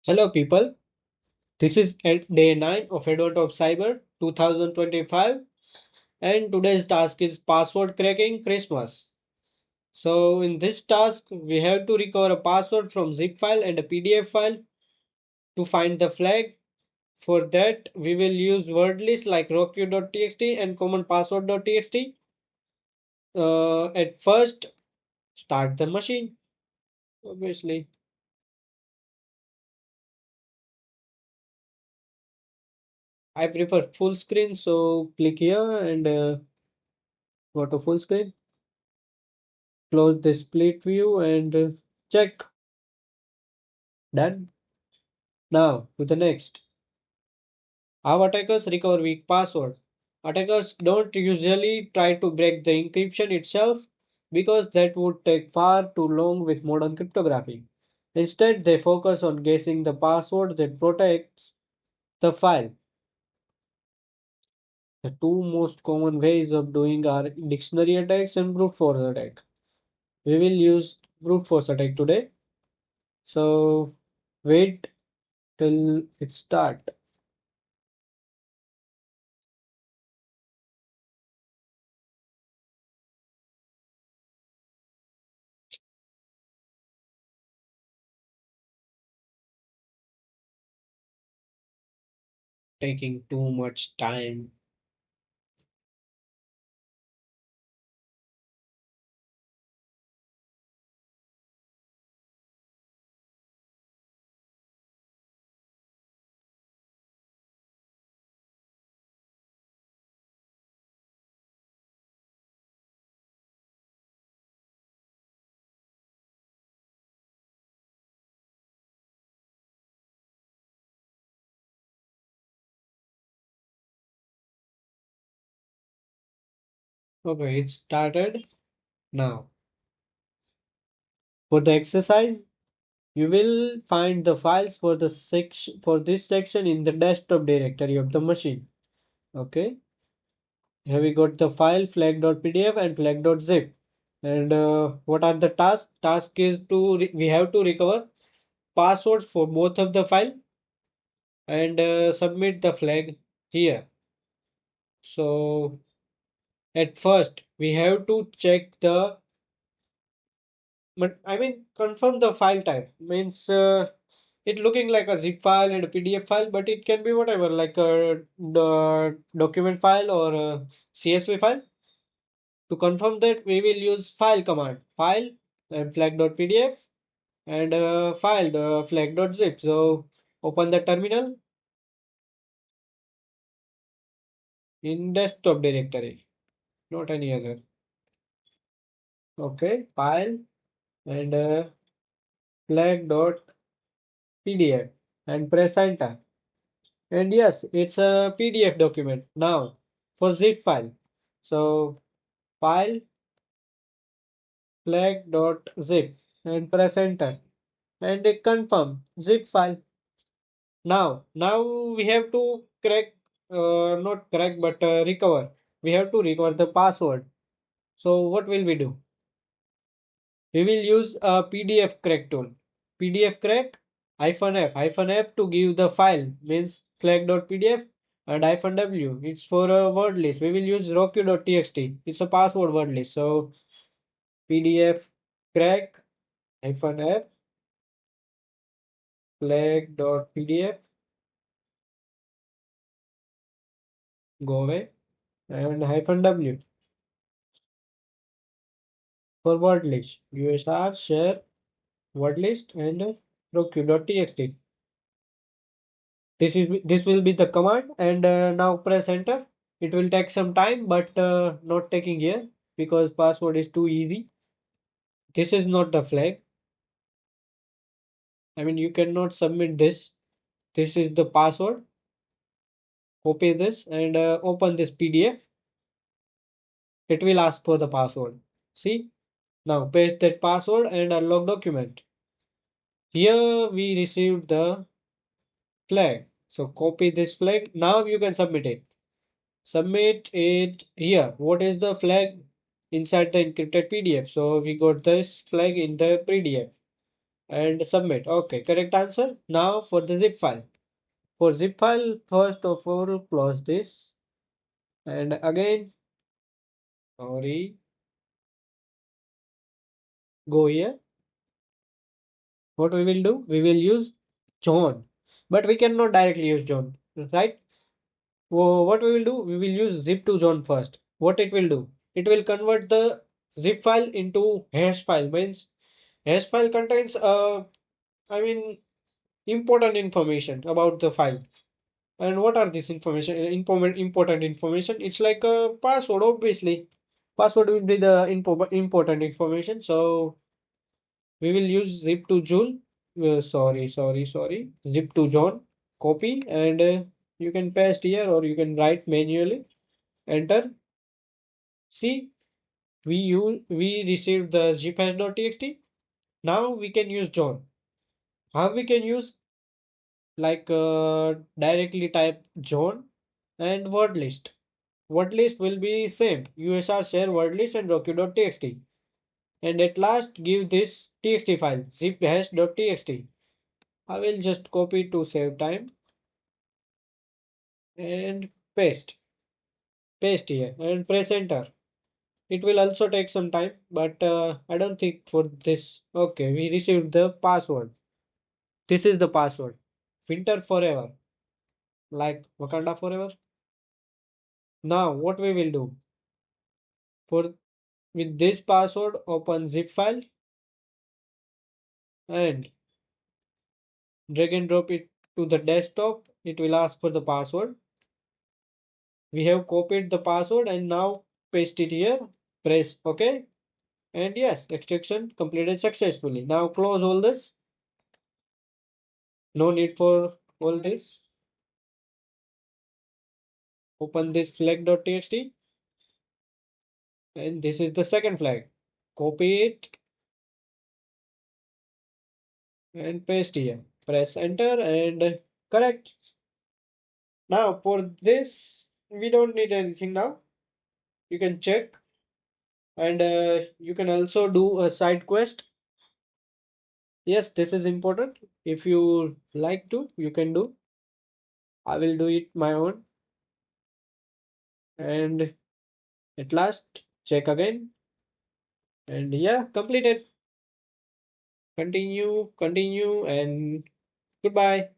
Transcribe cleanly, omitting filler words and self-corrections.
Hello, people. This is day 9 of Advent of Cyber 2025, and today's task is password cracking Christmas. So, in this task, we have to recover a password from zip file and a PDF file to find the flag. For that, we will use word lists like rockq.txt and common password.txt. At first, start the machine, obviously. I prefer full screen, so click here and go to full screen. Close the split view and check. Done. Now to the next. How attackers recover weak password. Attackers don't usually try to break the encryption itself because that would take far too long with modern cryptography. Instead, they focus on guessing the password that protects the file. The two most common ways of doing are dictionary attacks and brute force attack. We will use brute force attack today. So wait till it start. Taking too much time. Okay, it started now. For the exercise, you will find the files for the section for this section in the desktop directory of the machine. Okay, here we got the file flag.pdf and flag.zip. And what are the tasks? Task is we have to recover passwords for both of the file and submit the flag here. So at first we have to check the but I mean confirm the file type means it looking like a zip file and a PDF file, but it can be whatever, like a document file or a CSV file. To confirm that, we will use file command, file and flag.pdf and file the flag.zip. So open the terminal in desktop directory, not any other. Okay, file and flag.pdf and press enter. And yes, it's a PDF document now for zip file. So file flag.zip and press enter and confirm zip file. Now we have to crack, not crack, but recover. We have to recover the password. So what will we do? We will use a PDF crack tool. PDF crack -f to give the file means flag.pdf and -w. It's for a word list. We will use rockq.txt. It's a password word list. So PDF crack -f flag.pdf go away and -w for word list. USR share word list and rockq.txt. This will be the command and now press enter. It will take some time but not taking here because password is too easy. This is not the flag. I mean you cannot submit this. This is the password. Copy this and open this PDF. It will ask for the password. See, now paste that password and unlock document. Here we received the flag. So copy this flag. Now you can submit it. Submit it here. What is the flag inside the encrypted PDF? So we got this flag in the PDF. and submit. Okay, correct answer. Now for the zip file. For zip file, first of all, close this. And again, sorry, go here. What we will do? We will use John. But we cannot directly use John, right? What we will do? We will use zip to John first. What it will do? It will convert the zip file into hash file. Means hash file contains I mean important information about the file. And what are this information? Important information. It's like a password, obviously. Password will be the important information. So we will use zip to Joule. Sorry. Zip to John. Copy and you can paste here or you can write manually. Enter. See, we received the ziphash.txt. Now we can use John. How we can use? Like directly type John and word list. Word list will be same usr share word list and docu.txt, and at last give this txt file ziphash.txt. I will just copy to save time and paste here and press enter. It will also take some time, but I don't think for this. Okay, we received the password. This is the password. Winter forever, like Wakanda forever. Now what we will do? For with this password, open zip file and drag and drop it to the desktop. It will ask for the password. We have copied the password and now paste it here. Press OK. And yes, extraction completed successfully. Now close all this. No need for all this. Open this flag.txt and this is the second flag. Copy it and paste here. Press enter and correct. Now for this, we don't need anything now. You can check and you can also do a side quest. Yes, this is important. If you like to, you can do. I will do it my own. And at last, check again. And yeah, complete it. Continue, and goodbye.